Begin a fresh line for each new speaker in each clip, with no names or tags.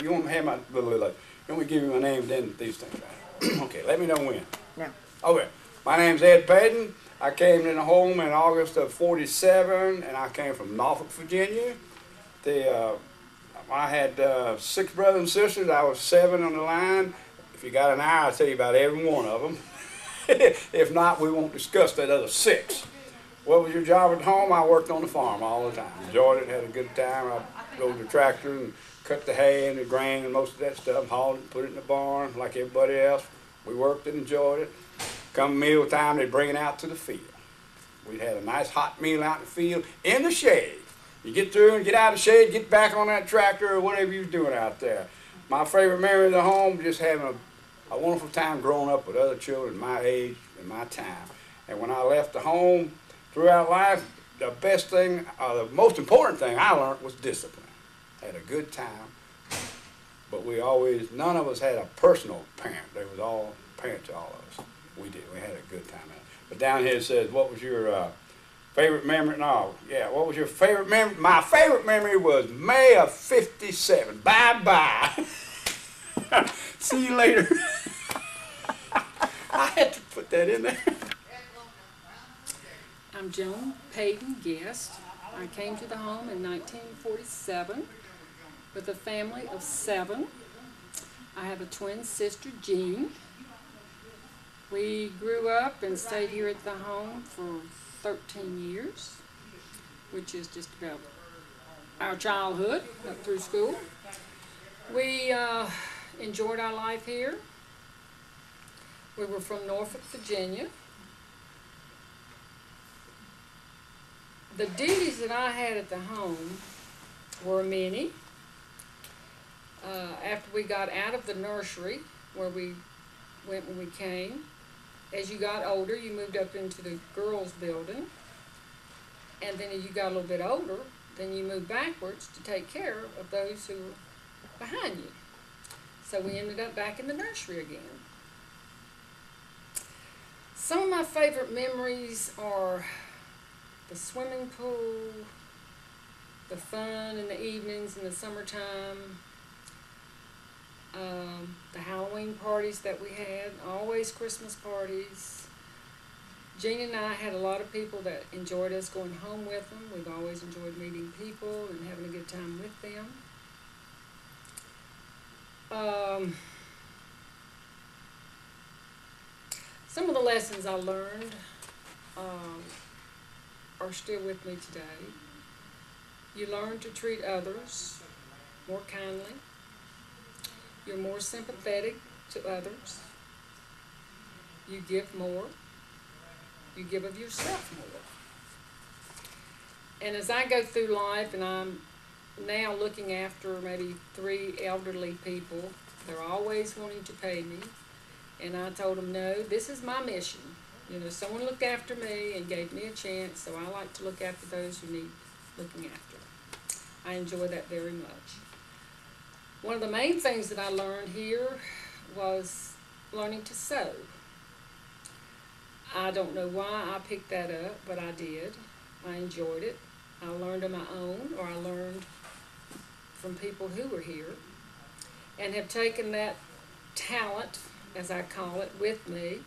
you want me to have my, you want me to give you my name, then these things, right? Okay, let me know when.
No.
Okay, my name's Ed Payton. I came in the home in August of '47, and I came from Norfolk, Virginia. I had 6 brothers and sisters. I was 7 on the line. If you got an eye, I'll tell you about every one of them. If not, we won't discuss that other 6. What was your job at home? I worked on the farm all the time. Enjoyed it, had a good time. I rode the tractor and cut the hay and the grain and most of that stuff, hauled it, put it in the barn like everybody else. We worked and enjoyed it. Come meal time, they'd bring it out to the field. We'd had a nice hot meal out in the field in the shade. You get through and get out of the shade, get back on that tractor or whatever you was doing out there. My favorite memory of the home, just having a wonderful time growing up with other children my age and my time. And when I left the home throughout life, the best thing, the most important thing I learned was discipline. Had a good time, but none of us had a personal parent. They was all parent to all of us. We did, we had a good time. But down here it says, what was your favorite memory? No, yeah, what was your favorite memory? My favorite memory was May of '57. Bye-bye. See you later. I had to put that in there.
I'm Joan Payton Guest. I came to the home in 1947 with a family of 7. I have a twin sister, Jean. We grew up and stayed here at the home for 13 years, which is just about our childhood up through school. We enjoyed our life here. We were from Norfolk, Virginia. The duties that I had at the home were many. After we got out of the nursery, where we went when we came, as you got older, you moved up into the girls' building. And then as you got a little bit older, then you moved backwards to take care of those who were behind you. So we ended up back in the nursery again. Some of my favorite memories are the swimming pool, the fun in the evenings in the summertime, the Halloween parties that we had, always Christmas parties. Jean and I had a lot of people that enjoyed us going home with them. We've always enjoyed meeting people and having a good time with them. Some of the lessons I learned are still with me today. You learn to treat others more kindly. You're more sympathetic to others. You give more. You give of yourself more. And as I go through life, and I'm now looking after maybe 3 elderly people, they're always wanting to pay me. And I told them, no, this is my mission. You know, someone looked after me and gave me a chance, so I like to look after those who need looking after. I enjoy that very much. One of the main things that I learned here was learning to sew. I don't know why I picked that up, but I did. I enjoyed it. I learned on my own, or I learned from people who were here, and have taken that talent, as I call it, with me.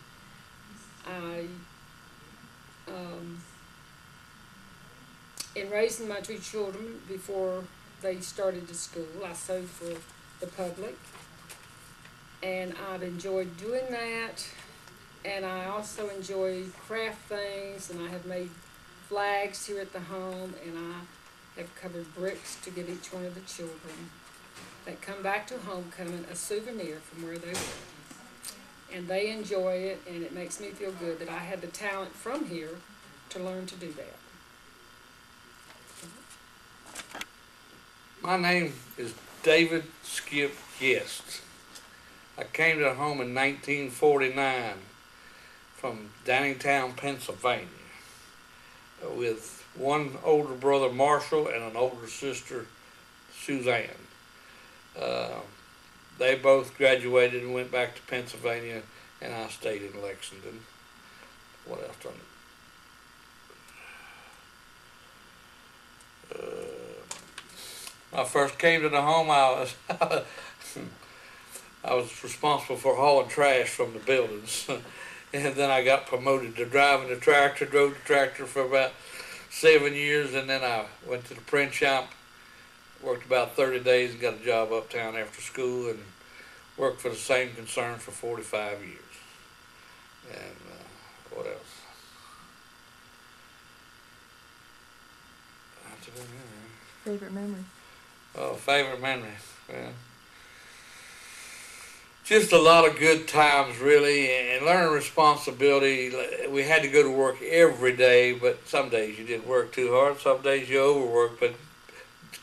In raising my 2 children before they started to school, I sewed for the public, and I've enjoyed doing that. And I also enjoy craft things, and I have made flags here at the home, and I have covered bricks to give each one of the children that come back to homecoming a souvenir from where they were. And they enjoy it, and it makes me feel good that I had the talent from here to learn to do that.
My name is David Skip Guest. I came to the home in 1949 from Downingtown, Pennsylvania, with one older brother, Marshall, and an older sister, Suzanne. They both graduated and went back to Pennsylvania, and I stayed in Lexington. What else done? I first came to the home, I was responsible for hauling trash from the buildings. And then I got promoted to driving the tractor, drove the tractor for about 7 years, and then I went to the print shop, worked about 30 days and got a job uptown after school, and worked for the same concern for 45 years. And what else?
Favorite memory?
Oh, favorite memory. Well, just a lot of good times, really, and learning responsibility. We had to go to work every day, but some days you didn't work too hard, some days you overworked, but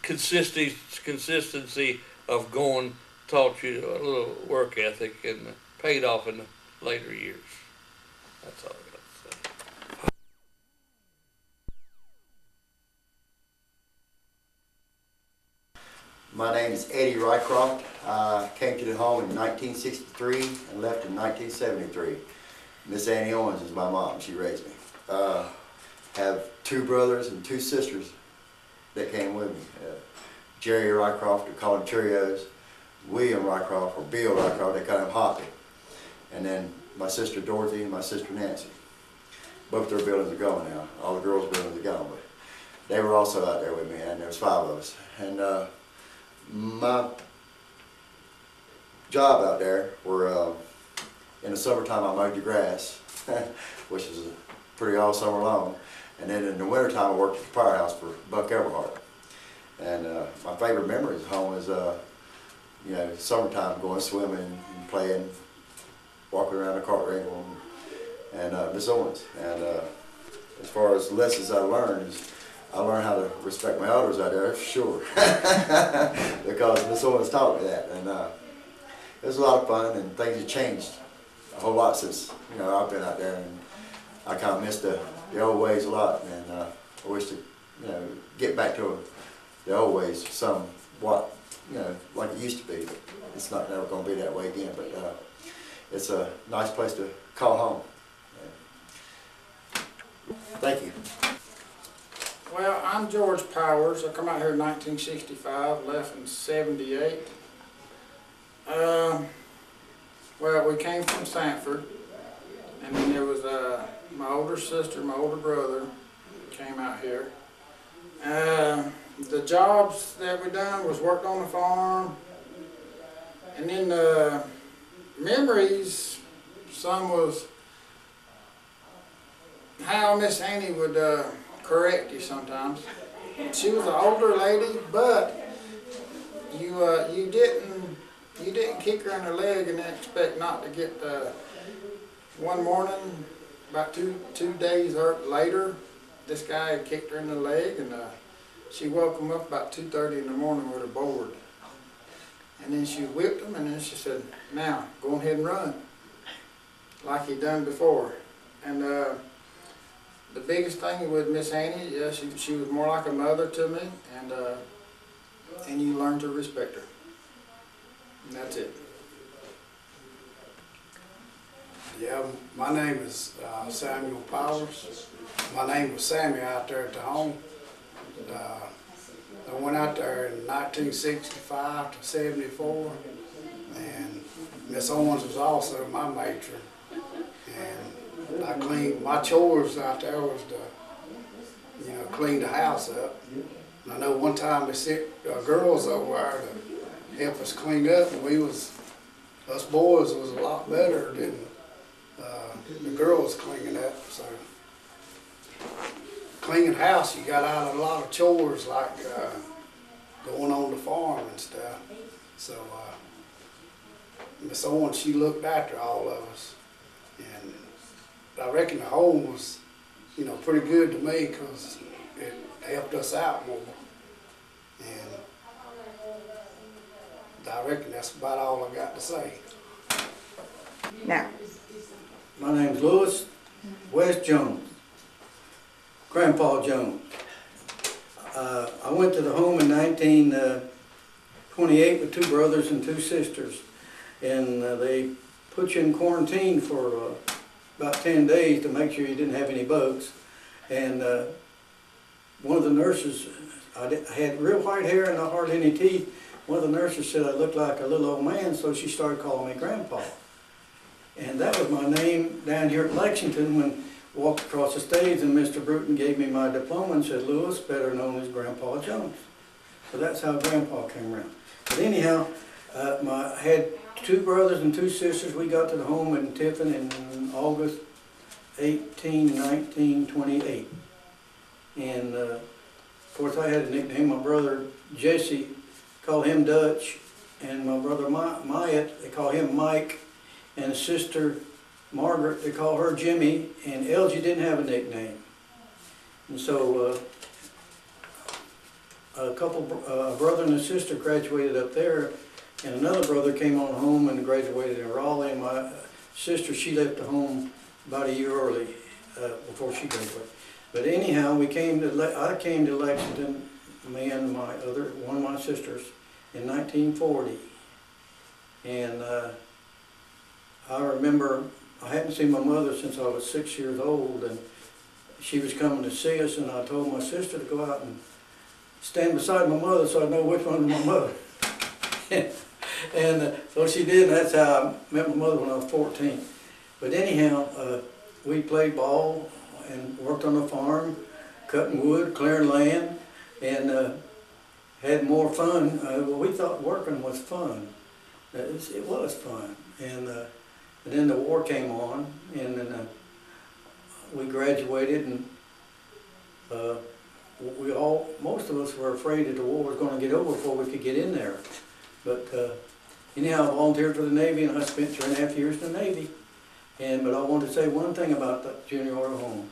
consistency of going taught you a little work ethic and paid off in the later years. That's all I got to say.
My name is Eddie Rycroft. I came to the home in 1963 and left in 1973. Miss Annie Owens is my mom. She raised me. Have 2 brothers and 2 sisters that came with me. Jerry Rycroft, they call him Cheerios. William Rycroft, or Bill Rycroft, they call him Hoppy. And then my sister Dorothy and my sister Nancy. Both their buildings are gone now. All the girls' buildings are gone, but they were also out there with me, and there was 5 of us. And my job out there were, in the summertime I mowed the grass, which is pretty all summer long. And then in the wintertime I worked at the firehouse for Buck Everhart. And my favorite memories at home is, you know, summertime going swimming and playing, walking around the cart wrangle and Miss Owens. And as far as lessons I learned is, I learned how to respect my elders out there, for sure, because Miss Owens taught me that. And it was a lot of fun, and things have changed a whole lot since, you know, I've been out there, and I kind of miss the old ways a lot, and I wish to, you know, get back to the old ways somewhat, you know, like it used to be. But it's not never going to be that way again, but it's a nice place to call home. Thank you.
Well, I'm George Powers. I come out here in 1965, left in 78. Well, we came from Sanford, and then there was my older sister, my older brother came out here. The jobs that we done was worked on the farm, and then memories, some was how Miss Annie would correct you sometimes. She was an older lady, but you didn't kick her in her leg and then expect not to get. One morning, about two days later, this guy had kicked her in the leg, and she woke him up about 2:30 in the morning with a board. And then she whipped him, and then she said, "Now go ahead and run," like he done before. And the biggest thing with Miss Annie, yeah, she was more like a mother to me, and you learn to respect her. And that's it.
Yeah, my name is Samuel Powers. My name was Sammy out there at the home. I went out there in 1965 to 74, and Miss Owens was also my matron. And I cleaned, my chores out there was to, you know, clean the house up. And I know one time they sent girls over there to help us clean up, and us boys was a lot better than the girls cleaning up. So cleaning house, you got out of a lot of chores like going on the farm and stuff. So Miss Owens, she looked after all of us, and I reckon the home was, you know, pretty good to me because it helped us out more. And I reckon that's about all I got to say.
Now,
My name's Louis West Jones, Grandpa Jones. I went to the home in 1928 with 2 brothers and 2 sisters, and they put you in quarantine for about 10 days to make sure you didn't have any bugs. And one of the nurses, I had real white hair and not hardly any teeth, one of the nurses said I looked like a little old man, so she started calling me Grandpa. And that was my name down here at Lexington when I walked across the stage and Mr. Bruton gave me my diploma and said, Lewis, better known as Grandpa Jones. So that's how Grandpa came around. But anyhow, I had 2 brothers and 2 sisters. We got to the home in Tiffin in August 1928. And of course I had a nickname. My brother Jesse, called him Dutch, and my brother Myatt, they call him Mike, and sister Margaret, they call her Jimmy, and Elgie didn't have a nickname. And so a brother and a sister graduated up there, and another brother came on home and graduated in Raleigh, and my sister, she left the home about a year early before she graduated. But anyhow, I came to Lexington, me and one of my sisters, in 1940. And I remember, I hadn't seen my mother since I was 6 years old, and she was coming to see us, and I told my sister to go out and stand beside my mother so I'd know which one was my mother. And so she did, and that's how I met my mother when I was 14. But anyhow, we played ball and worked on the farm, cutting wood, clearing land, and had more fun. We thought working was fun. It was fun. And then the war came on, and then we graduated, and most of us were afraid that the war was going to get over before we could get in there. But anyhow, I volunteered for the Navy, and I spent 3.5 years in the Navy. But I want to say one thing about the junior order home.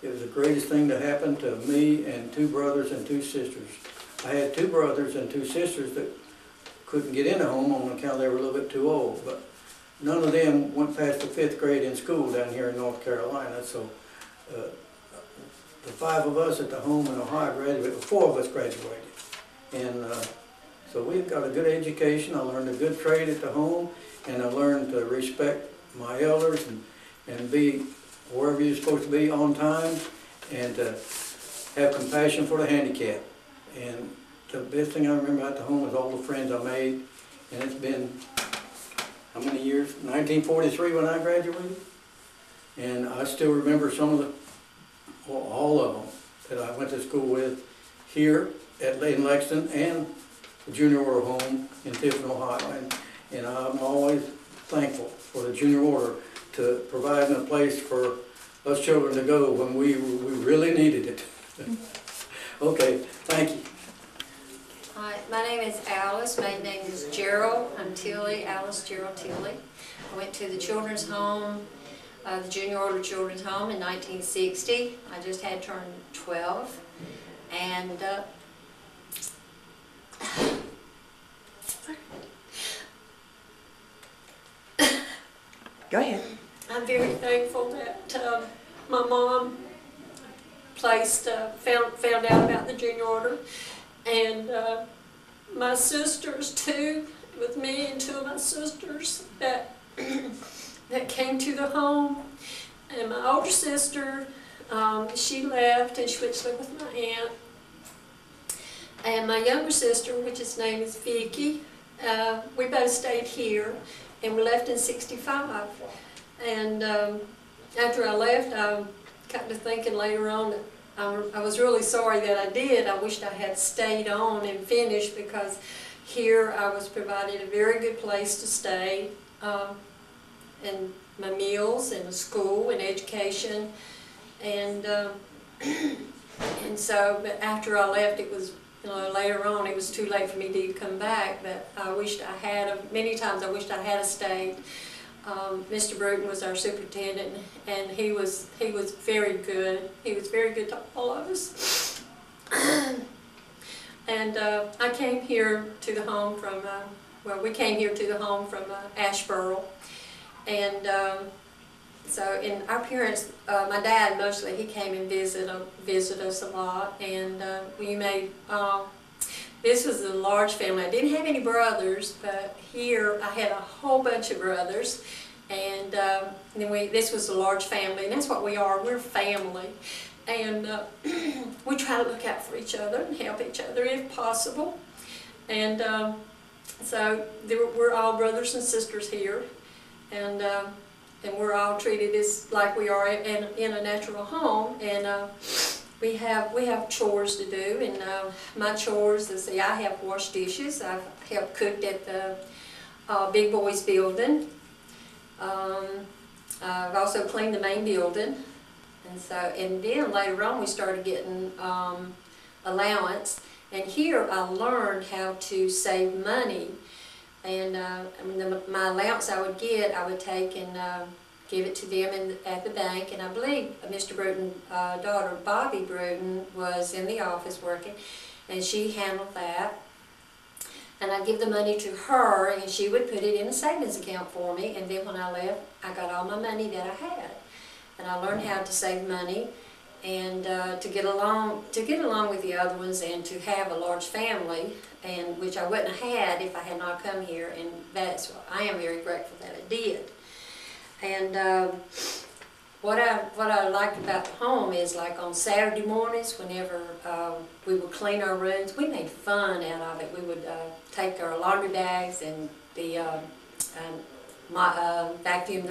It was the greatest thing to happen to me and 2 brothers and 2 sisters. I had 2 brothers and 2 sisters that couldn't get in a home on account they were a little bit too old. But none of them went past the 5th grade in school down here in North Carolina. So the 5 of us at the home in Ohio graduated, 4 of us graduated. And so we've got a good education. I learned a good trade at the home, and I learned to respect my elders and be wherever you're supposed to be on time, and to have compassion for the handicapped. And the best thing I remember about the home was all the friends I made, and it's been, how many years? 1943 when I graduated, and I still remember some of all of them that I went to school with here in Lexington and the junior order home in Tiffin, Ohio, and I'm always thankful for the junior order to provide a place for us children to go when we really needed it. Okay, thank you.
Hi, my name is Alice. My name is Gerald. I'm Tilly, Alice Gerald Tilly. I went to the children's home, the junior order children's home in 1960. I just had turned 12. And
Go ahead.
I'm very thankful that my mom found out about the junior order, and my sisters too, with me and 2 of my sisters that that came to the home. And my older sister, she left and she went to live with my aunt. And my younger sister, which his name is Vicky, we both stayed here, and we left in '65. And after I left, I got to thinking later on that I was really sorry that I did. I wished I had stayed on and finished, because here I was provided a very good place to stay, and my meals and school and education, and so. But after I left, it was, later on, it was too late for me to come back. But I wished I had. Many times I wished I had stayed. Mr. Bruton was our superintendent, and he was very good. He was very good to all of us. And I came here to the home from, we came here to the home from Asheboro. And so, and our parents, my dad mostly, he came and visited us a lot. And we made, this was a large family. I didn't have any brothers, but here I had a whole bunch of brothers. And then this was a large family, and that's what we are. We're family. And we try to look out for each other and help each other if possible. And So we're all brothers and sisters here, and we're all treated as like we are in a natural home, and we have chores to do, and my chores, let's see, I have washed dishes, I've helped cook at the Big Boys building, I've also cleaned the main building, and then later on we started getting allowance. And here I learned how to save money, and my allowance I would get, I would take and give it to them at the bank. And I believe Mr. Bruton's daughter, Bobby Bruton, was in the office working, and she handled that. And I'd give the money to her, and she would put it in a savings account for me. And then when I left, I got all my money that I had, and I learned how to save money. And to get along with the other ones, and to have a large family, and which I wouldn't have had if I had not come here, and I am very grateful that I did. And what I liked about the home is, like on Saturday mornings, whenever we would clean our rooms, we made fun out of it. We would take our laundry bags and vacuum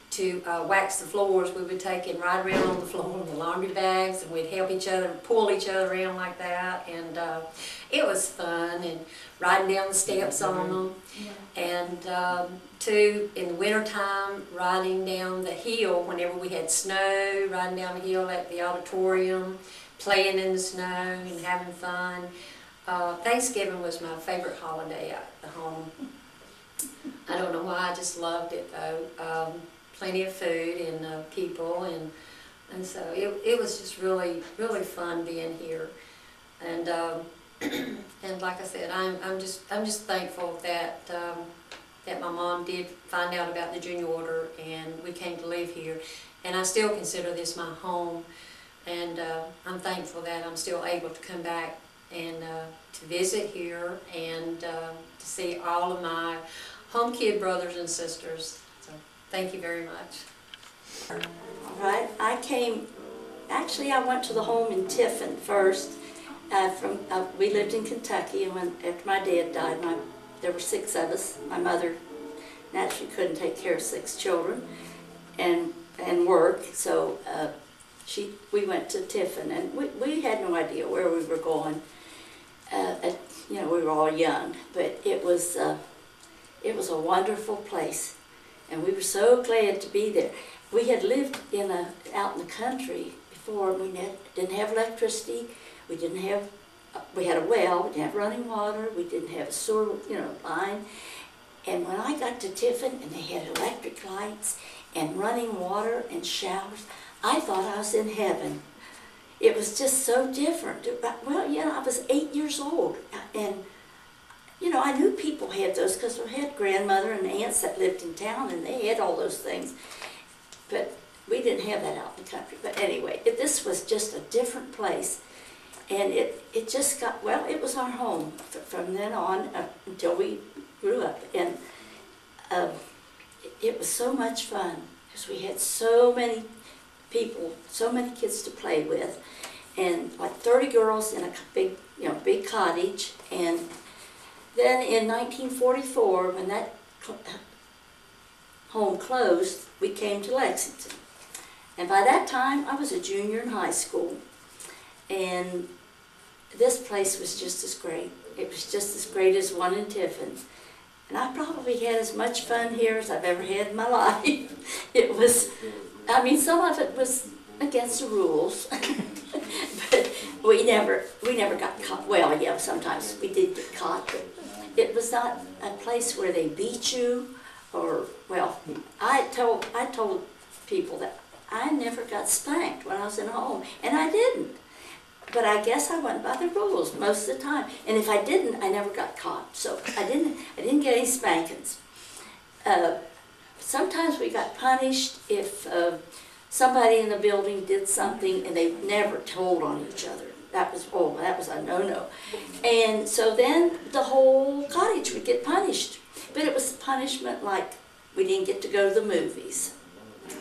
to wax the floors. We would take and ride around on the floor in the laundry bags, and we'd help each other, pull each other around like that, and it was fun, and riding down the steps on them, and in the wintertime, riding down the hill whenever we had snow, riding down the hill at the auditorium, playing in the snow and having fun. Thanksgiving was my favorite holiday at the home. I don't know why, I just loved it though. Plenty of food and people, and so it was just really fun being here, and and like I said, I'm just thankful that that my mom did find out about the junior order, and we came to live here, and I still consider this my home, and I'm thankful that I'm still able to come back and to visit here, and to see all of my home kid brothers and sisters. So thank you very much.
All right, I went to the home in Tiffin first. We lived in Kentucky, and after my dad died, there were 6 of us. My mother naturally couldn't take care of 6 children and work, so we went to Tiffin, and we had no idea where we were going. We were all young, but it was a wonderful place, and we were so glad to be there. We had lived out in the country before. We didn't have electricity. We had a well. We didn't have running water. We didn't have a sewer, line. And when I got to Tiffin, and they had electric lights and running water and showers, I thought I was in heaven. It was just so different. Well, I was 8 years old, and I knew people had those because I had grandmother and aunts that lived in town, and they had all those things. But we didn't have that out in the country. But anyway, this was just a different place. And it just got, it was our home from then on until we grew up. And it was so much fun because we had so many people, so many kids to play with. And like 30 girls in a big cottage. And then in 1944, when that home closed, we came to Lexington. And by that time, I was a junior in high school. And this place was just as great. It was just as great as one in Tiffin. And I probably had as much fun here as I've ever had in my life. It was, some of it was against the rules. But we never got caught. Well, yeah, sometimes we did get caught, but it was not a place where they beat you I told people that I never got spanked when I was in home, and I didn't. But I guess I went by the rules most of the time, and if I didn't, I never got caught. So I didn't get any spankings. Sometimes we got punished if somebody in the building did something and they never told on each other. That was a no-no. And so then the whole cottage would get punished. But it was punishment like we didn't get to go to the movies,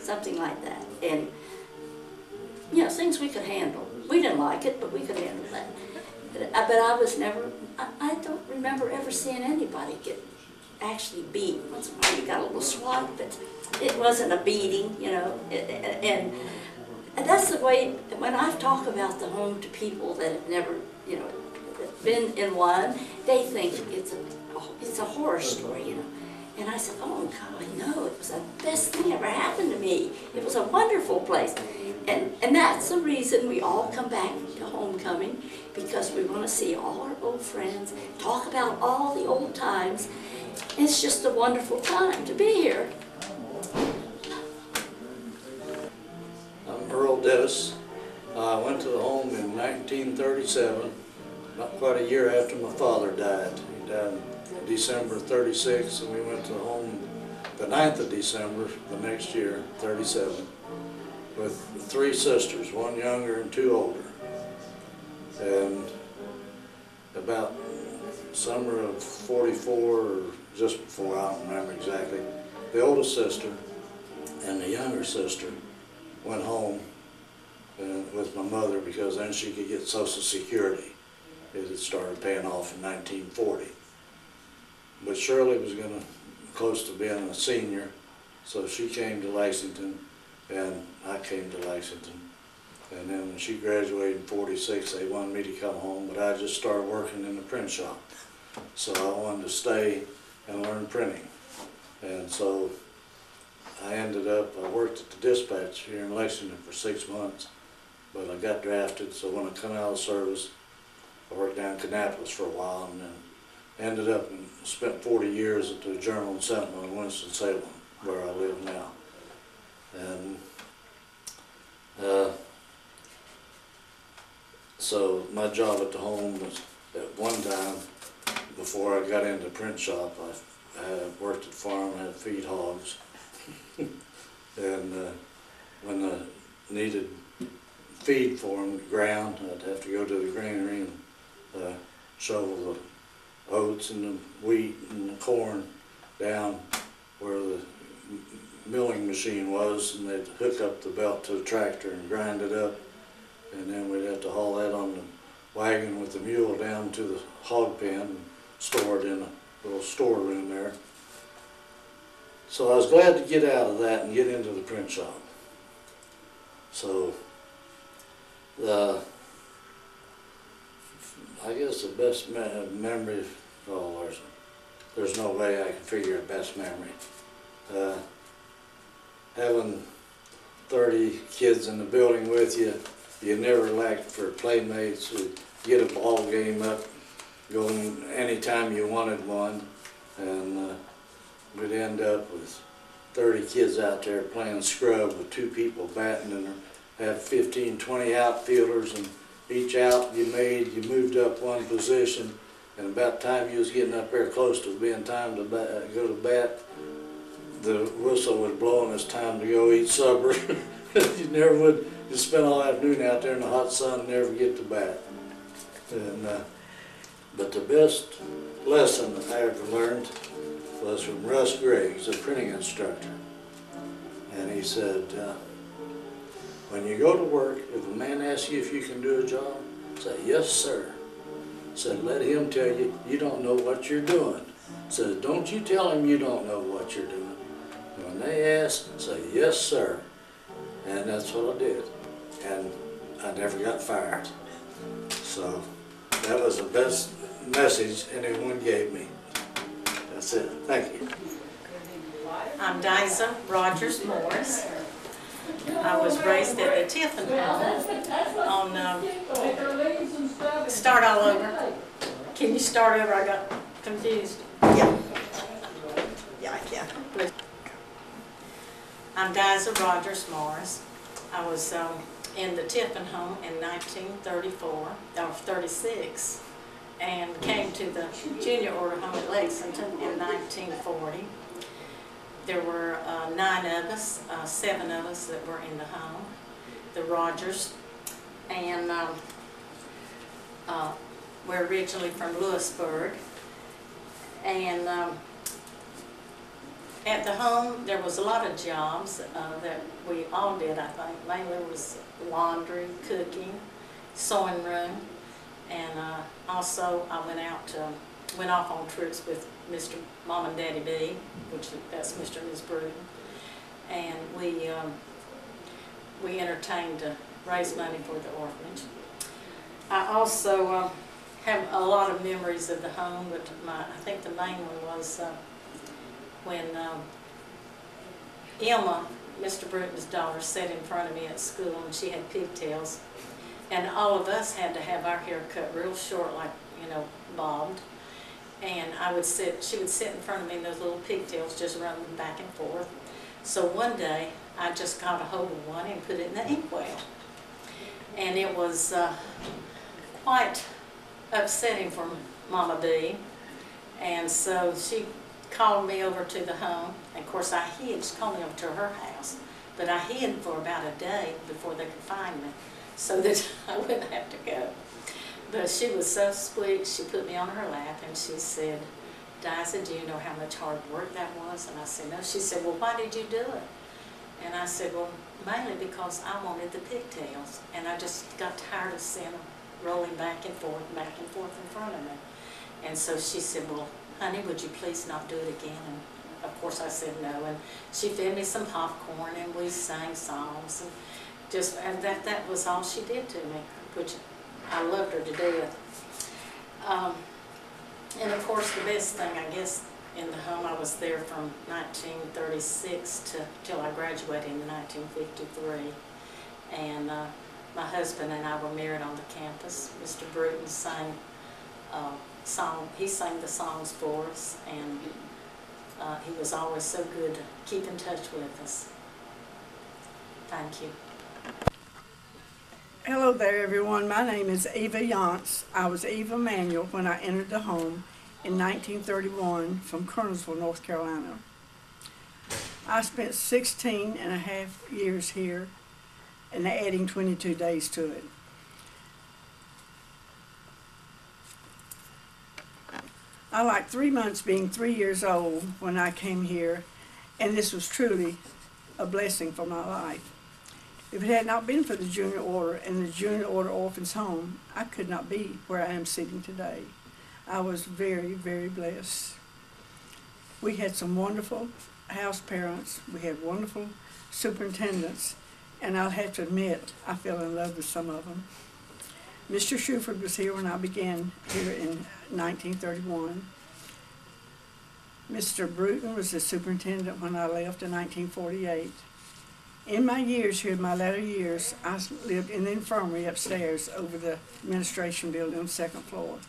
something like that. And, things we could handle. We didn't like it, but we could handle that. But I was never I don't remember ever seeing anybody get actually beat. Once in a while you got a little swat, but it wasn't a beating, you know. And that's the way, when I talk about the home to people that have never, you know, been in one, they think it's a horror story, you know. And I said, oh God, no, it was the best thing ever happened to me. It was a wonderful place. And that's the reason we all come back to homecoming, because we want to see all our old friends, talk about all the old times. It's just a wonderful time to be here.
I'm Earl Dennis. I went to the home in 1937, not quite a year after my father died. He died in December 36, and we went to the home the 9th of December the next year, 37, with 3 sisters, 1 younger and 2 older. And about summer of 44, or just before, I don't remember exactly, the oldest sister and the younger sister went home with my mother, because then she could get Social Security. It had started paying off in 1940. But Shirley was close to being a senior, so she came to Lexington, and I came to Lexington. And then when she graduated in 46, they wanted me to come home, but I just started working in the print shop. So I wanted to stay and learn printing. And so I worked at the dispatch here in Lexington for 6 months, but I got drafted, so when I come out of service, I worked down in Kannapolis for a while, and then ended up and spent 40 years at the Journal and Sentinel in Winston-Salem, where I live now. And so my job at the home was, at one time, before I got into the print shop, I worked at the farm, I had to feed hogs. And when I needed feed for them, ground, I'd have to go to the granary and shovel the oats and the wheat and the corn down where the milling machine was, and they'd hook up the belt to the tractor and grind it up, and then we'd have to haul that on the wagon with the mule down to the hog pen and store it in a little storeroom there. So I was glad to get out of that and get into the print shop. So I guess the best memory, well, there's no way I can figure a best memory. Having 30 kids in the building with you, you never lacked for playmates. We'd get a ball game up, going anytime you wanted one, and we'd end up with 30 kids out there playing scrub with 2 people batting, and have 15, 20 outfielders, and each out you made, you moved up one position, and about the time you was getting up there close to being time to go to bat, the whistle would blow and it's time to go eat supper. You never would, you spend all afternoon out there in the hot sun and never get to bat. And, but the best lesson I ever learned was from Russ Griggs, a printing instructor. And he said, when you go to work, if a man asks you if you can do a job, say, yes, sir. Said, let him tell you, you don't know what you're doing. Said, don't you tell him you don't know what you're doing. And when they ask, say, yes, sir. And that's what I did. And I never got fired. So that was the best message anyone gave me. That's it. Thank you.
I'm Diza Rogers Morris. I was raised at the Tiffin home on, start all over. Can you start over? I got confused.
Yeah. Yeah, I can.
I'm Diza Rogers Morris. I was in the Tiffin home in 1934, or 36, and came to the junior order home in Lexington in 1940. There were 9 of us, 7 of us that were in the home, the Rogers, and we're originally from Lewisburg. And at the home, there was a lot of jobs that we all did, I think. Mainly was laundry, cooking, sewing room, and also, I went off on trips with Mr. Mom and Daddy B, that's Mr. and Ms. Bruton, and we entertained to raise money for the orphanage. I also have a lot of memories of the home, but I think the main one was when Emma, Mr. Bruton's daughter, sat in front of me at school, and she had pigtails, and all of us had to have our hair cut real short, like, you know, bobbed. And she would sit in front of me in those little pigtails, just running back and forth. So one day, I just got a hold of one and put it in the inkwell. And it was quite upsetting for Mama B. And so she called me over to the home. And of course, I hid. She called me over to her house. But I hid for about a day before they could find me, so that I wouldn't have to go. But she was so sweet. She put me on her lap and she said, "Diza, do you know how much hard work that was?" And I said, "No." She said, "Well, why did you do it?" And I said, "Well, mainly because I wanted the pigtails, and I just got tired of seeing them rolling back and forth in front of me." And so she said, "Well, honey, would you please not do it again?" And of course I said no. And she fed me some popcorn, and we sang songs, and that was all she did to me, which I loved her to death. And of course, the best thing, I guess, in the home, I was there from 1936 till I graduated in 1953. And my husband and I were married on the campus. Mr. Bruton sang he sang the songs for us, and he was always so good to keep in touch with us. Thank you.
Hello there, everyone. My name is Eva Yance. I was Eva Manuel when I entered the home in 1931 from Colonelsville, North Carolina. I spent 16 and a half years here, and adding 22 days to it. I liked 3 months being 3 years old when I came here, and this was truly a blessing for my life. If it had not been for the Junior Order and the Junior Order Orphans Home, I could not be where I am sitting today. I was very, very blessed. We had some wonderful house parents. We had wonderful superintendents, and I'll have to admit, I fell in love with some of them. Mr. Shuford was here when I began here in 1931. Mr. Bruton was the superintendent when I left in 1948. In my years here, in my latter years, I lived in the infirmary upstairs over the administration building on the second floor.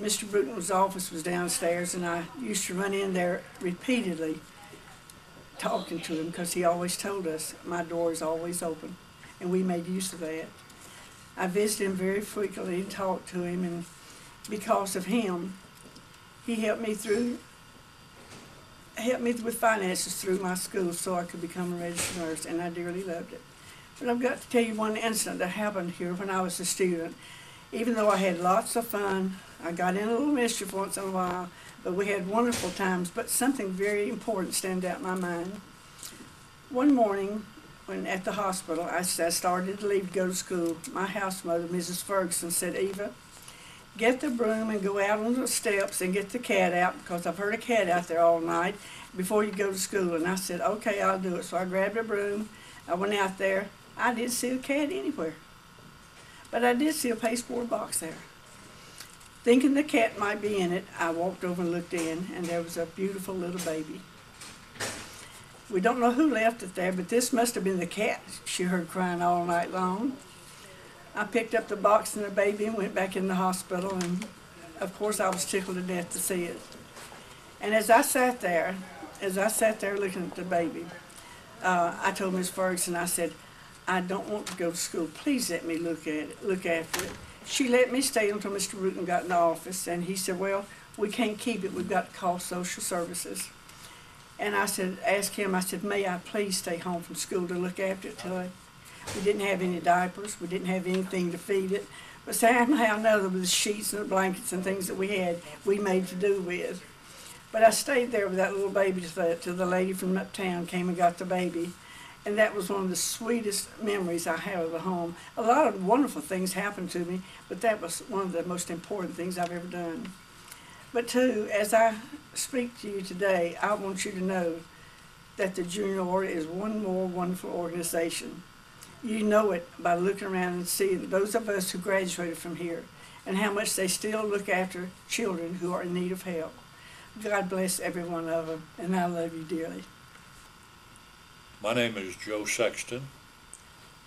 Mr. Bruton's office was downstairs, and I used to run in there repeatedly talking to him, because he always told us, "My door is always open," and we made use of that. I visited him very frequently and talked to him, and because of him, he helped me with finances through my school so I could become a registered nurse, and I dearly loved it. But I've got to tell you one incident that happened here when I was a student. Even though I had lots of fun, I got in a little mischief once in a while, but we had wonderful times. But something very important stands out in my mind. One morning, when at the hospital, I started to leave to go to school, my house mother, Mrs. Ferguson, said, "Eva, get the broom and go out on the steps and get the cat out, because I've heard a cat out there all night, before you go to school." And I said, "Okay, I'll do it." So I grabbed a broom, I went out there. I didn't see a cat anywhere, but I did see a pasteboard box there. Thinking the cat might be in it, I walked over and looked in, and there was a beautiful little baby. We don't know who left it there, but this must have been the cat she heard crying all night long. I picked up the box and the baby and went back in the hospital, and of course I was tickled to death to see it. And as I sat there looking at the baby, I told Miss Ferguson, I said, "I don't want to go to school. Please let me look after it." She let me stay until Mr. Bruton got in the office, and he said, "Well, we can't keep it. We've got to call social services." And I said, asked him, I said, "May I please stay home from school to look after it till we didn't have any diapers, we didn't have anything to feed it, but somehow or another with the sheets and the blankets and things that we had, we made to do with." But I stayed there with that little baby till the lady from uptown came and got the baby. And that was one of the sweetest memories I have of the home. A lot of wonderful things happened to me, but that was one of the most important things I've ever done. But too, as I speak to you today, I want you to know that the Junior Order is one more wonderful organization. You know it by looking around and seeing those of us who graduated from here and how much they still look after children who are in need of help. God bless every one of them, and I love you dearly.
My name is Joe Sexton,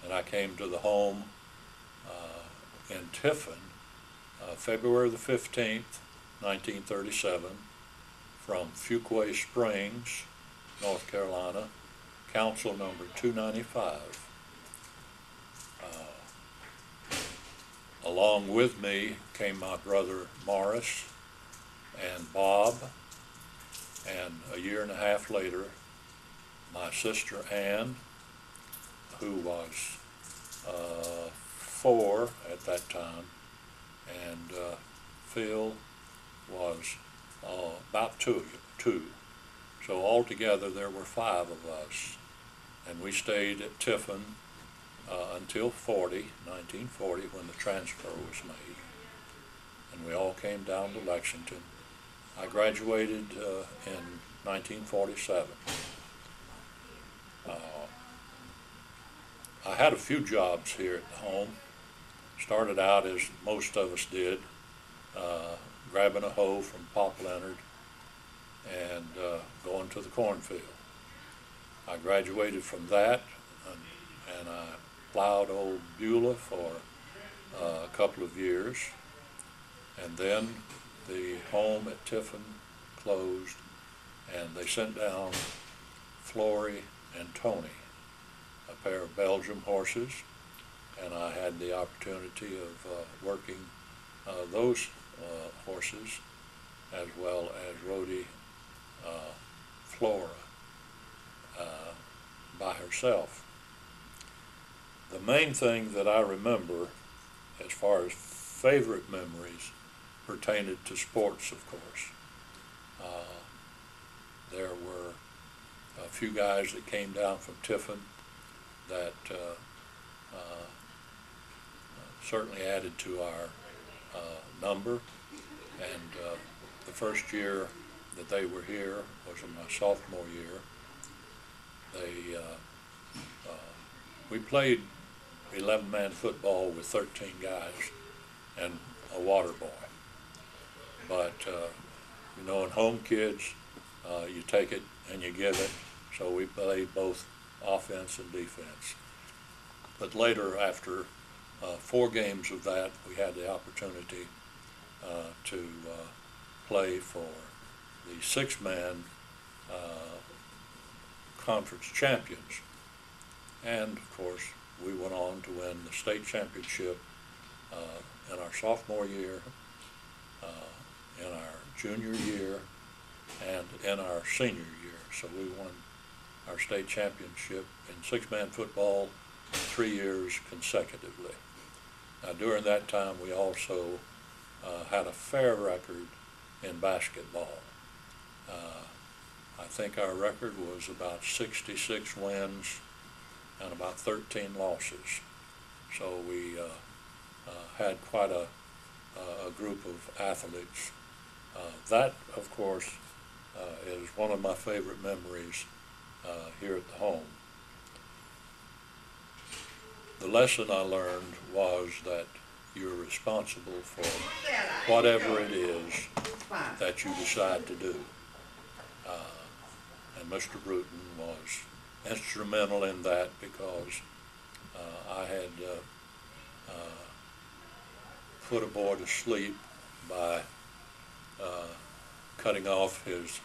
and I came to the home in Tiffin, February the 15th, 1937, from Fuquay Springs, North Carolina, council number 295. Along with me came my brother Morris and Bob, and a year and a half later, my sister Ann, who was 4 at that time, and Phil was about two. So altogether there were 5 of us, and we stayed at Tiffin until 1940, when the transfer was made, and we all came down to Lexington. I graduated in 1947. I had a few jobs here at the home. Started out, as most of us did, grabbing a hoe from Pop Leonard and going to the cornfield. I graduated from that, and I plowed old Beulah for a couple of years, and then the home at Tiffin closed, and they sent down Flory and Tony, a pair of Belgium horses, and I had the opportunity of working those horses, as well as Rhodey Flora by herself. The main thing that I remember, as far as favorite memories, pertained to sports, of course. There were a few guys that came down from Tiffin that certainly added to our number, and the first year that they were here was in my sophomore year. We played 11-man football with 13 guys and a water boy. But, you know, in home kids, you take it and you give it, so we played both offense and defense. But later, after 4 games of that, we had the opportunity to play for the 6-man conference champions. And, of course, we went on to win the state championship in our sophomore year, in our junior year, and in our senior year. So we won our state championship in 6-man football 3 years consecutively. Now, during that time, we also had a fair record in basketball. I think our record was about 66 wins and about 13 losses. So we had quite a group of athletes. That, of course, is one of my favorite memories here at the home. The lesson I learned was that you're responsible for whatever it is that you decide to do. And Mr. Bruton was instrumental in that, because I had put a boy to sleep by cutting off his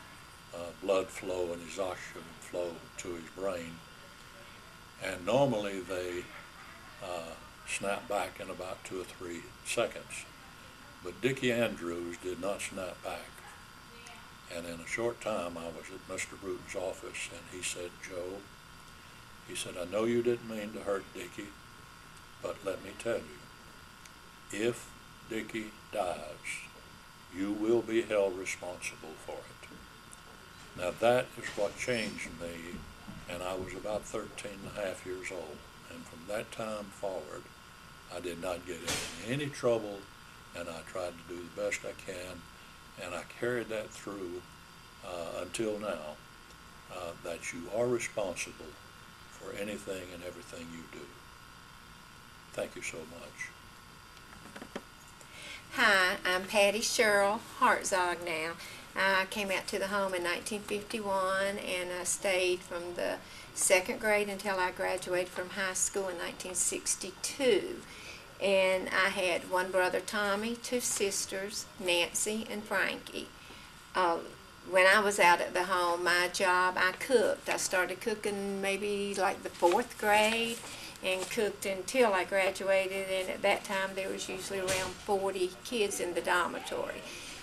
blood flow and his oxygen flow to his brain. And normally they snap back in about 2 or 3 seconds. But Dickie Andrews did not snap back. And in a short time, I was at Mr. Bruton's office, and he said, "Joe," he said, "I know you didn't mean to hurt Dickie, but let me tell you, if Dickie dies, you will be held responsible for it." Now that is what changed me and I was about 13 and a half years old. And from that time forward, I did not get in any trouble, and I tried to do the best I can, and I carried that through until now, that you are responsible for anything and everything you do. Thank you so much.
Hi, I'm Patty Sherrill Hartzog now. I came out to the home in 1951 and I stayed from the second grade until I graduated from high school in 1962. And I had one brother, Tommy, two sisters, Nancy and Frankie. When I was out at the home, my job, I cooked. I started cooking maybe like the 4th grade and cooked until I graduated, and at that time there was usually around 40 kids in the dormitory.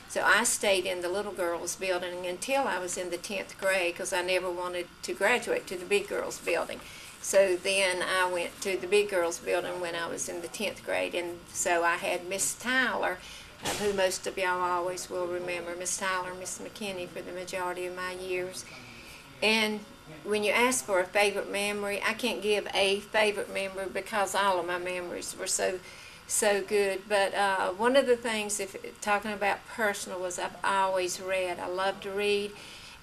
So I stayed in the little girls building until I was in the 10th grade because I never wanted to graduate to the big girls building. So then I went to the big girls building when I was in the 10th grade, and so I had Miss Tyler, who most of y'all always will remember, Miss Tyler, Miss McKinney, for the majority of my years. And when you ask for a favorite memory, I can't give a favorite memory because all of my memories were so good. But one of the things, if talking about personal, was I've always read. I love to read,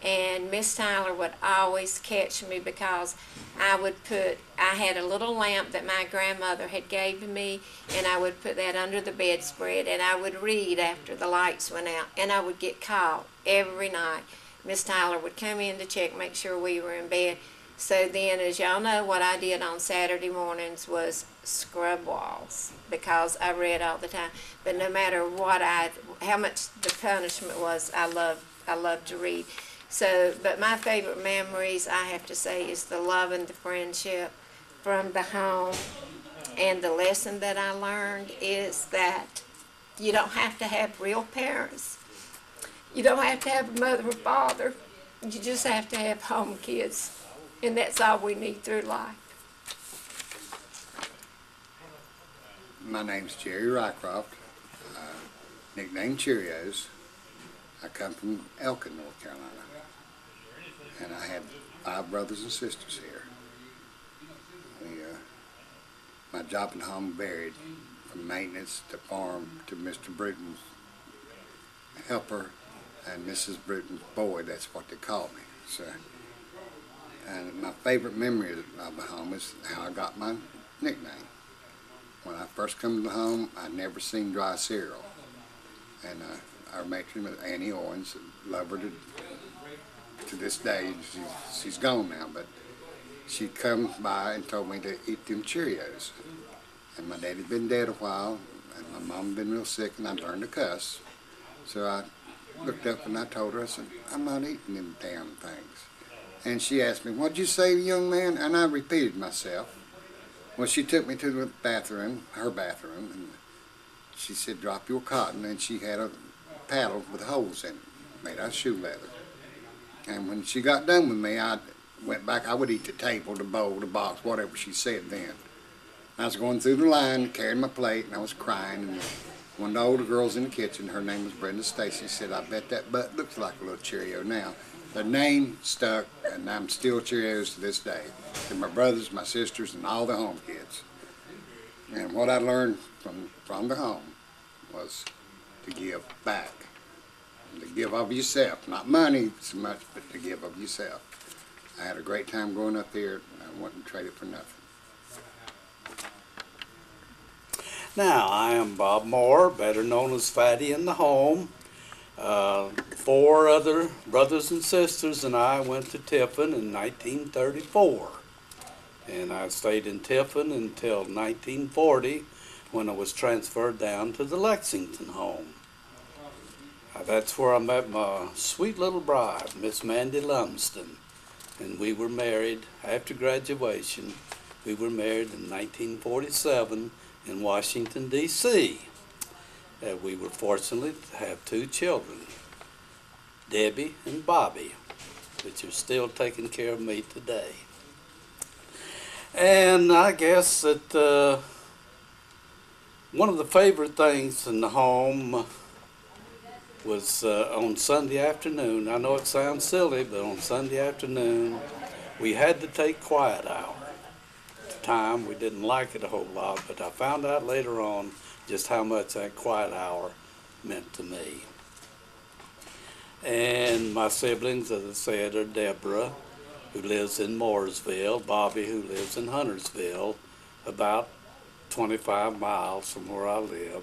and Miss Tyler would always catch me because I had a little lamp that my grandmother had gave me, and I would put that under the bedspread, and I would read after the lights went out, and I would get caught every night. Miss Tyler would come in to check, make sure we were in bed. So then, as y'all know, what I did on Saturday mornings was scrub walls because I read all the time. But no matter what how much the punishment was, I loved to read. So, but my favorite memories, I have to say, is the love and the friendship from the home. And the lesson that I learned is that you don't have to have real parents. You don't have to have a mother or father. You just have to have home kids. And that's all we need through life.
My name's Jerry Rycroft, nicknamed Cheerios. I come from Elkin, North Carolina. And I have 5 brothers and sisters here. My job at home varied from maintenance to farm to Mr. Bruton's helper and Mrs. Bruton's boy. That's what they called me. So, and my favorite memory of the home is how I got my nickname. When I first come to the home, I'd never seen dry cereal. And our matron was Annie Owens, love her to this day. She's gone now, but she'd come by and told me to eat them Cheerios. And my daddy had been dead a while, and my mom had been real sick, and I'd learned to cuss. So I looked up and I told her, I said, I'm not eating them damn things. And she asked me, what'd you say, young man? And I repeated myself. Well, she took me to the bathroom, her bathroom, and she said, drop your cotton. And she had a paddle with holes in it, made out of shoe leather. And when she got done with me, I went back. I would eat the table, the bowl, the box, whatever she said then. I was going through the line, carrying my plate, and I was crying. And one of the older girls in the kitchen, her name was Brenda Stacy, said, I bet that butt looks like a little Cheerio now. The name stuck, and I'm still Cheerios to this day. To my brothers, my sisters, and all the home kids. And what I learned from the home was to give back. To give of yourself. Not money so much, but to give of yourself. I had a great time growing up here, and I wouldn't trade it for nothing.
Now, I am Bob Moore, better known as Fatty in the Home. 4 other brothers and sisters and I went to Tiffin in 1934. And I stayed in Tiffin until 1940 when I was transferred down to the Lexington home. That's where I met my sweet little bride, Miss Mandy Lumsden. And we were married after graduation. We were married in 1947 in Washington, D.C. We were fortunate to have 2 children, Debbie and Bobby, which are still taking care of me today. And I guess that one of the favorite things in the home was on Sunday afternoon. I know it sounds silly, but on Sunday afternoon, we had to take quiet hour. At the time, we didn't like it a whole lot, but I found out later on just how much that quiet hour meant to me. And my siblings, as I said, are Deborah, who lives in Mooresville, Bobby, who lives in Huntersville, about 25 miles from where I live.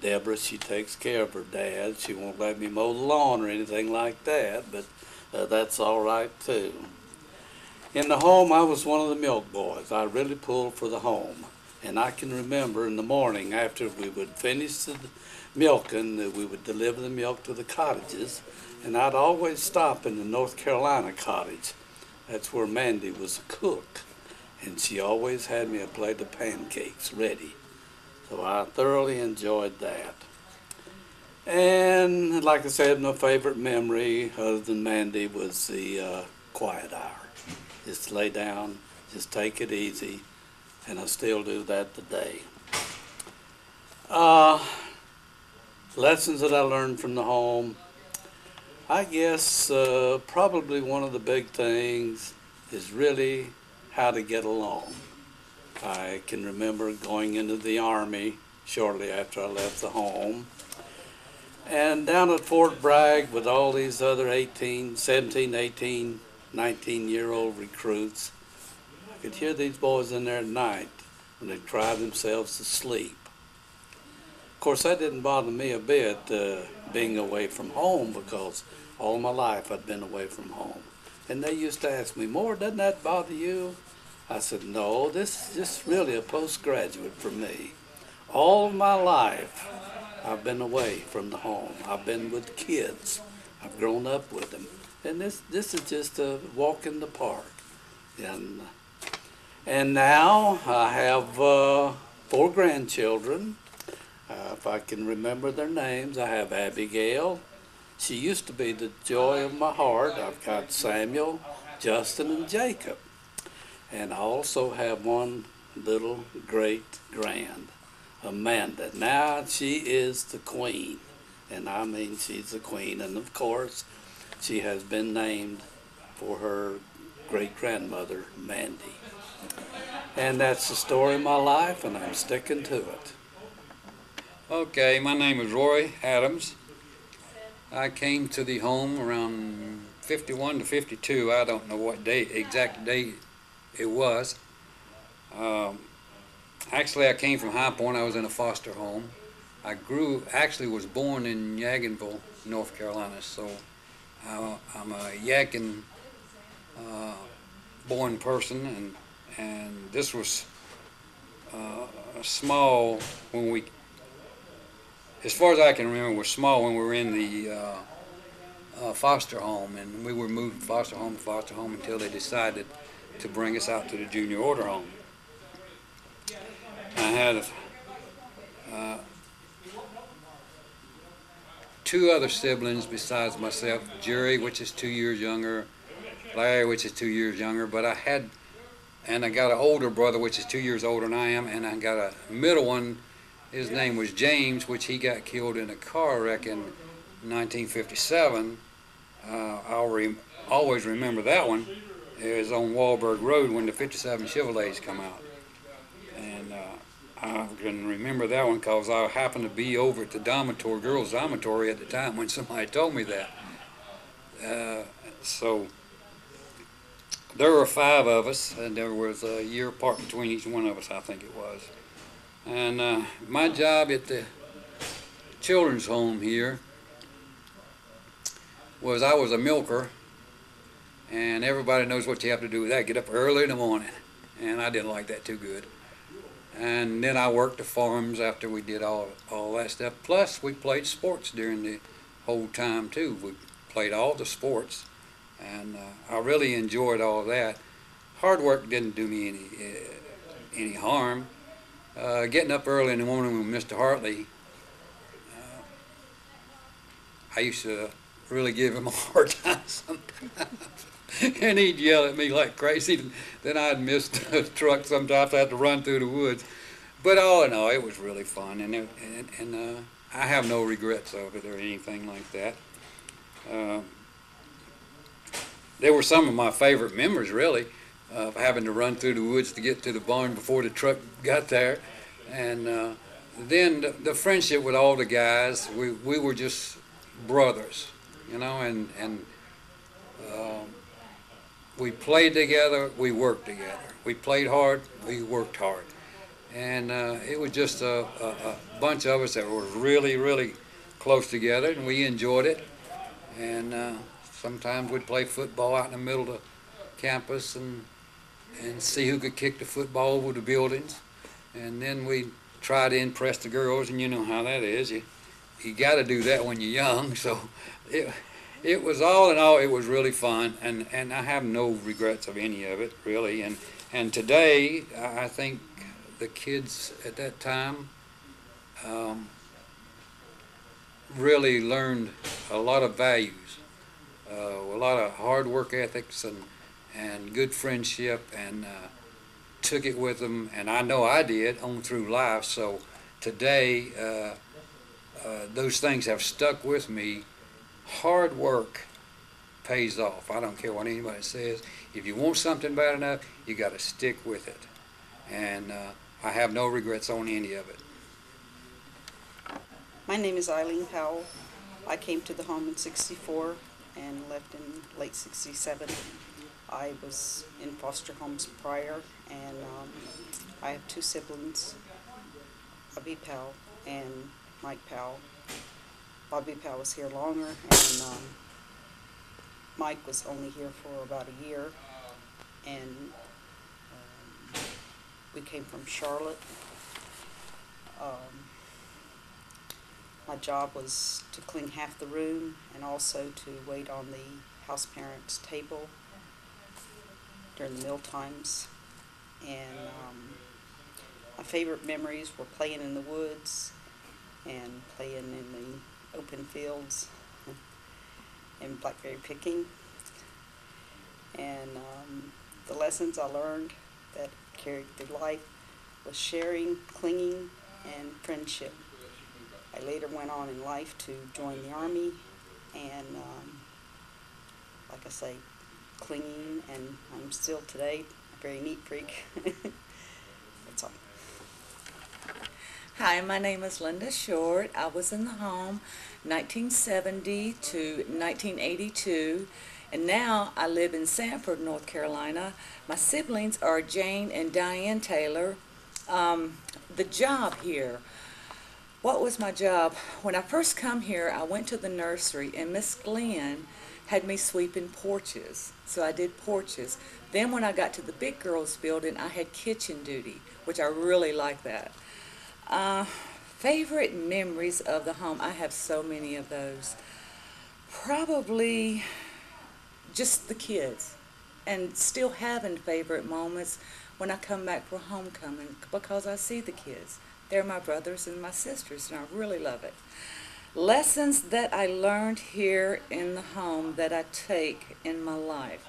Deborah, she takes care of her dad. She won't let me mow the lawn or anything like that, but that's all right too. In the home, I was one of the milk boys. I really pulled for the home. And I can remember in the morning after we would finish the milking, we would deliver the milk to the cottages, and I'd always stop in the North Carolina cottage. That's where Mandy was a cook, and she always had me a plate of pancakes ready. So I thoroughly enjoyed that. And like I said, my favorite memory, other than Mandy, was the quiet hour. Just lay down, just take it easy, and I still do that today. Lessons that I learned from the home, I guess probably one of the big things is really how to get along. I can remember going into the Army shortly after I left the home. And down at Fort Bragg with all these other 17, 18, 19-year-old recruits, I could hear these boys in there at night when they cried themselves to sleep. Of course, that didn't bother me a bit, being away from home, because all my life I'd been away from home. And they used to ask me, "More, doesn't that bother you?" I said, "No, this is just really a postgraduate for me. All my life I've been away from the home. I've been with kids. I've grown up with them. And this is just a walk in the park." And now I have 4 grandchildren. If I can remember their names, I have Abigail. She used to be the joy of my heart. I've got Samuel, Justin, and Jacob. And I also have one little great grand, Amanda. Now she is the queen. And I mean, she's the queen. And of course, she has been named for her great-grandmother, Mandy. And that's the story of my life, and I'm sticking to it.
Okay, my name is Roy Adams. I came to the home around 51 to 52. I don't know what exact date it was. Actually, I came from High Point. I was in a foster home. I was born in Yadkinville, North Carolina, so I'm a Yadkin born person, and this was small when we, as far as I can remember, was small when we were in the foster home, and we were moved from foster home to foster home until they decided to bring us out to the junior order home. I had 2 other siblings besides myself, Jerry, which is 2 years younger, Larry, which is 2 years younger, but I got an older brother, which is 2 years older than I am, and I got a middle one. His name was James, which he got killed in a car wreck in 1957. I'll always remember that one. It was on Wahlberg Road when the 57 Chevrolets come out. And I can remember that one because I happened to be over at the dormitory, girls' dormitory at the time when somebody told me that. So there were 5 of us, and there was a year apart between each one of us, I think it was. And my job at the children's home here was I was a milker, and everybody knows what you have to do with that. Get up early in the morning, and I didn't like that too good. And then I worked the farms after we did all that stuff. Plus, we played sports during the whole time too. We played all the sports, and I really enjoyed all that. Hard work didn't do me any harm. Getting up early in the morning with Mr. Hartley, I used to really give him a hard time sometimes. And he'd yell at me like crazy. Then I'd miss the truck sometimes. I had to run through the woods. But all in all, it was really fun, and I have no regrets of it or anything like that. they were some of my favorite memories, really, of having to run through the woods to get to the barn before the truck got there. And then the friendship with all the guys, we were just brothers, you know, and we played together, we worked together. We played hard, we worked hard. And it was just a bunch of us that were really, really close together, and we enjoyed it. And sometimes we'd play football out in the middle of the campus and see who could kick the football over the buildings. And then we'd try to impress the girls, and you know how that is. You got to do that when you're young. So it was all in all, it was really fun, and I have no regrets of any of it, really. And today, I think the kids at that time really learned a lot of values, a lot of hard work ethics and good friendship, and took it with them, and I know I did on through life. So today, those things have stuck with me. Hard work pays off. I don't care what anybody says. If you want something bad enough, you got to stick with it. And I have no regrets on any of it.
My name is Eileen Powell. I came to the home in '64 and left in late '67. I was in foster homes prior, and I have two siblings, Bobby Powell and Mike Powell. Bobby Powell was here longer, and Mike was only here for about a year, and we came from Charlotte. My job was to clean half the room and also to wait on the house parents' table during the meal times. And my favorite memories were playing in the woods and playing in the open fields and blackberry picking. And the lessons I learned that carried through life was sharing, clinging, and friendship. I later went on in life to join the Army, and like I say, clinging, and I'm still today a very neat freak. That's all.
Hi, my name is Linda Short. I was in the home 1970 to 1982, and now I live in Sanford, North Carolina. My siblings are Jane and Diane Taylor. The job here. What was my job? When I first come here, I went to the nursery, and Miss Glenn had me sweeping porches. So I did porches. Then when I got to the big girls building, I had kitchen duty, which I really like that. Favorite memories of the home, I have so many of those. Probably just the kids, and still having favorite moments when I come back for homecoming, because I see the kids. They're my brothers and my sisters, and I really love it. Lessons that I learned here in the home that I take in my life.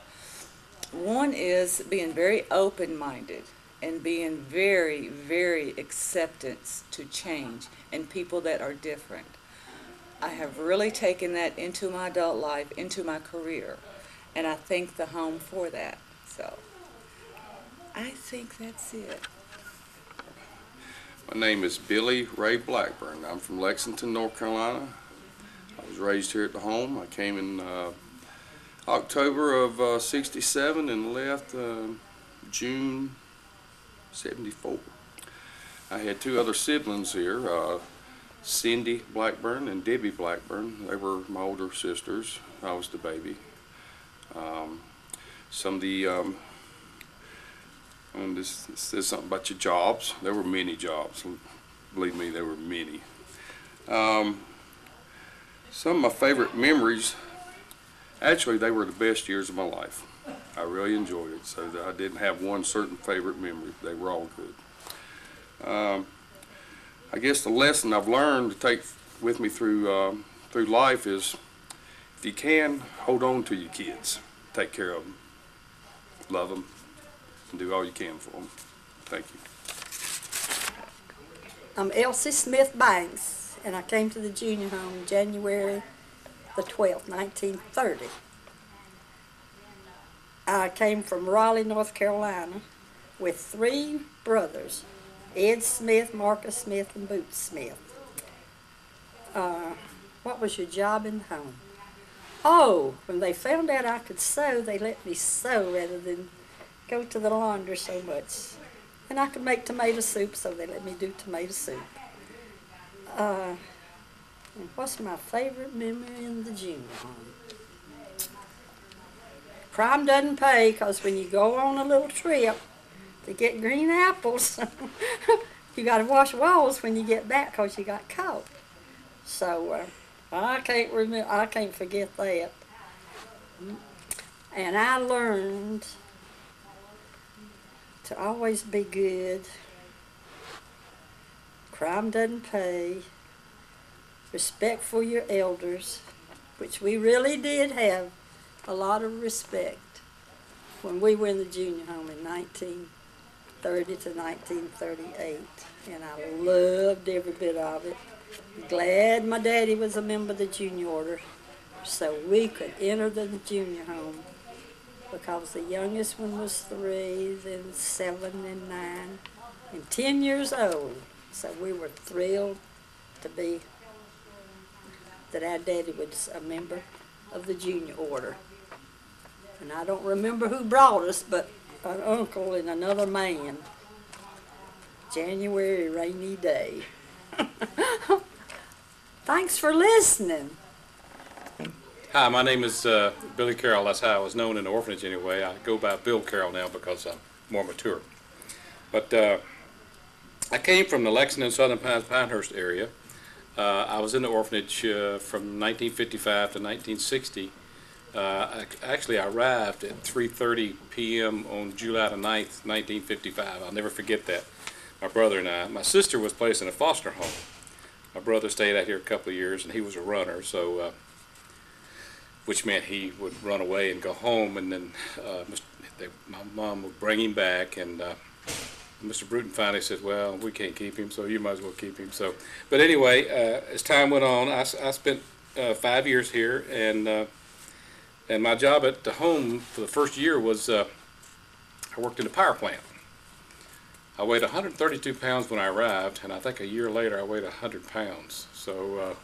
One is being very open-minded and being very, very acceptance to change and people that are different. I have really taken that into my adult life, into my career, and I thank the home for that. So I think that's it.
My name is Billy Ray Blackburn. I'm from Lexington, North Carolina. I was raised here at the home. I came in October of '67 and left June '74. I had two other siblings here, Cindy Blackburn and Debbie Blackburn. They were my older sisters. I was the baby. Some of the and this says something about your jobs. There were many jobs. Believe me, there were many. Some of my favorite memories, actually, they were the best years of my life. I really enjoyed it, so that I didn't have one certain favorite memory. They were all good. I guess the lesson I've learned to take with me through life is, if you can, hold on to your kids. Take care of them. Love them. And do all you can for them. Thank you.
I'm Elsie Smith Banks, and I came to the junior home January the 12th, 1930. I came from Raleigh, North Carolina, with 3 brothers, Ed Smith, Marcus Smith, and Boots Smith. What was your job in the home? Oh, when they found out I could sew, they let me sew rather than go to the laundry so much. And I could make tomato soup, so they let me do tomato soup. And what's my favorite memory in the junior home? Crime doesn't pay, because when you go on a little trip to get green apples, you got to wash walls when you get back because you got caught. So I can't forget that. And I learned to always be good. Crime doesn't pay. Respect for your elders, which we really did have a lot of respect when we were in the junior home in 1930 to 1938. And I loved every bit of it. Glad my daddy was a member of the junior order so we could enter the junior home, because the youngest one was 3, then 7 and 9, and 10 years old. So we were thrilled to be, that our daddy was a member of the junior order. And I don't remember who brought us, but an uncle and another man. January rainy day. Thanks for listening.
Hi, my name is Billy Carroll. That's how I was known in the orphanage anyway. I go by Bill Carroll now because I'm more mature. But I came from the Lexington, Southern Pinehurst area. I was in the orphanage from 1955 to 1960. Actually, I arrived at 3:30 p.m. on July the 9th, 1955. I'll never forget that. My brother and I. My sister was placed in a foster home. My brother stayed out here a couple of years, and he was a runner, so which meant he would run away and go home, and then my mom would bring him back, and Mr. Bruton finally said, well, we can't keep him, so you might as well keep him. So, but anyway, as time went on, I spent 5 years here, and my job at the home for the first year was I worked in the power plant. I weighed 132 pounds when I arrived, and I think a year later I weighed 100 pounds. So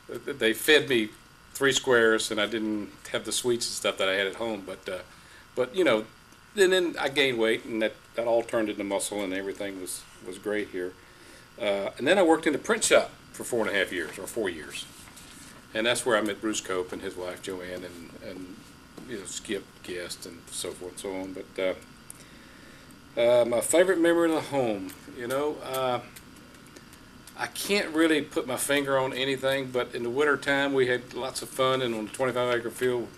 they fed me 3 squares, and I didn't have the sweets and stuff that I had at home. But you know, then I gained weight, and that all turned into muscle, and everything was great here. And then I worked in the print shop for 4.5 years, or 4 years, and that's where I met Bruce Cope and his wife Joanne, and you know, Skip Guest and so forth and so on. But my favorite memory in the home, you know, I can't really put my finger on anything, but in the winter time we had lots of fun, and on the 25-acre field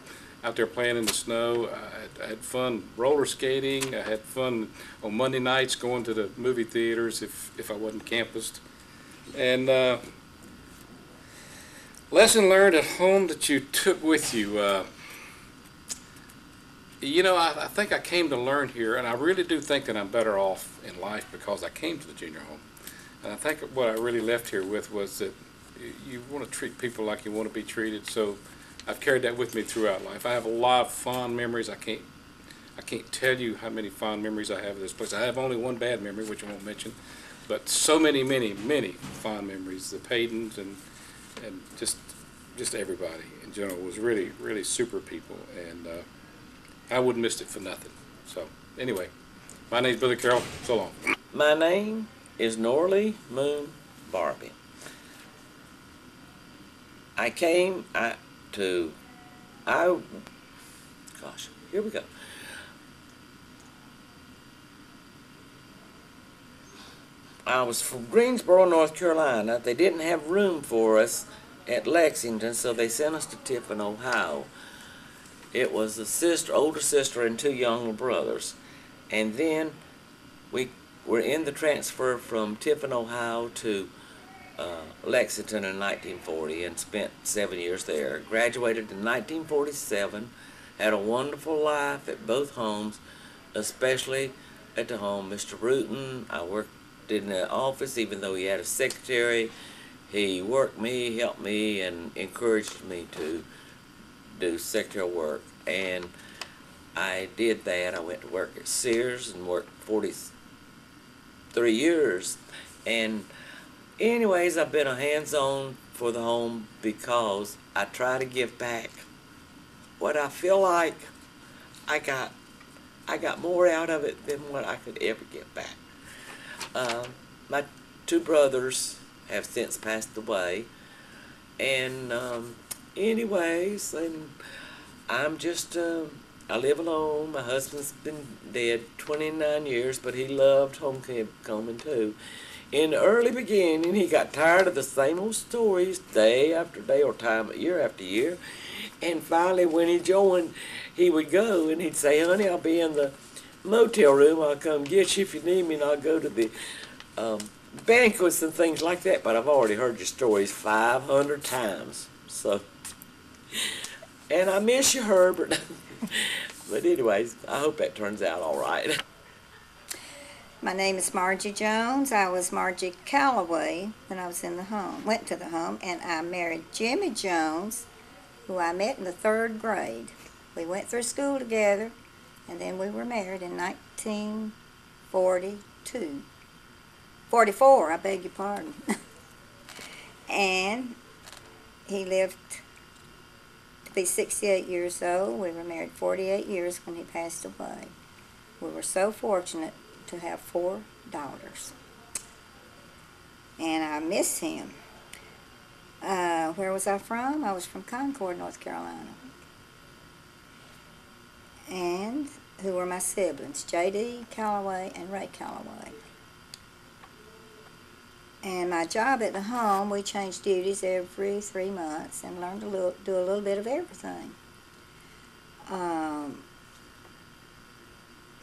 out there playing in the snow. I had fun roller skating. I had fun on Monday nights going to the movie theaters if I wasn't campused. And lesson learned at home that you took with you. You know, I think I came to learn here, and I really do think that I'm better off in life because I came to the junior home. And I think what I really left here with was that you want to treat people like you want to be treated. So I've carried that with me throughout life. I have a lot of fond memories. I can't tell you how many fond memories I have of this place. I have only one bad memory, which I won't mention, but so many fond memories. The Paydens and just everybody in general was really, really super people, and I wouldn't miss it for nothing. So anyway, my name's Billy Carroll. So long.
My name is Norley Moon Barbie. Gosh, here we go. I was from Greensboro, North Carolina. They didn't have room for us at Lexington, so they sent us to Tiffin, Ohio. It was a older sister and 2 younger brothers. And then we were in the transfer from Tiffin, Ohio to Lexington in 1940 and spent 7 years there. Graduated in 1947, had a wonderful life at both homes, especially at the home. Mr. Bruton, I worked in the office, even though he had a secretary. He worked me, helped me, and encouraged me to do secretarial work. And I did that. I went to work at Sears and worked 43 years. And anyways, I've been a hands-on for the home because I try to give back what I feel like I got more out of it than what I could ever get back. My two brothers have since passed away, and anyways, and I'm just I live alone. My husband's been dead 29 years, but he loved homecoming too. In the early beginning, he got tired of the same old stories day after day or year after year. And finally, when he joined, he would go and he'd say, honey, I'll be in the motel room. I'll come get you if you need me, and I'll go to the banquets and things like that. But I've already heard your stories 500 times. So, and I miss you, Herbert. But anyways, I hope that turns out all right.
My name is Margie Jones. I was Margie Calloway when I was in the home, went to the home, and I married Jimmy Jones, who I met in the 3rd grade. We went through school together, and then we were married in 1942. 44, I beg your pardon. And he lived to be 68 years old. We were married 48 years when he passed away. We were so fortunate to have 4 daughters. And I miss him. Where was I from? I was from Concord, North Carolina. And who were my siblings? J.D. Calloway and Ray Calloway. And my job at the home, we changed duties every 3 months and learned to do a little bit of everything.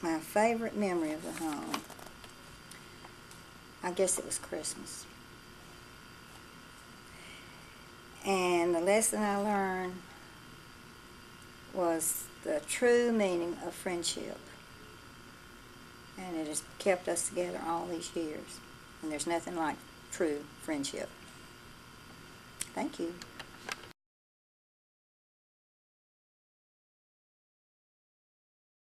My favorite memory of the home, I guess it was Christmas. And the lesson I learned was the true meaning of friendship. And it has kept us together all these years. And there's nothing like true friendship. Thank you.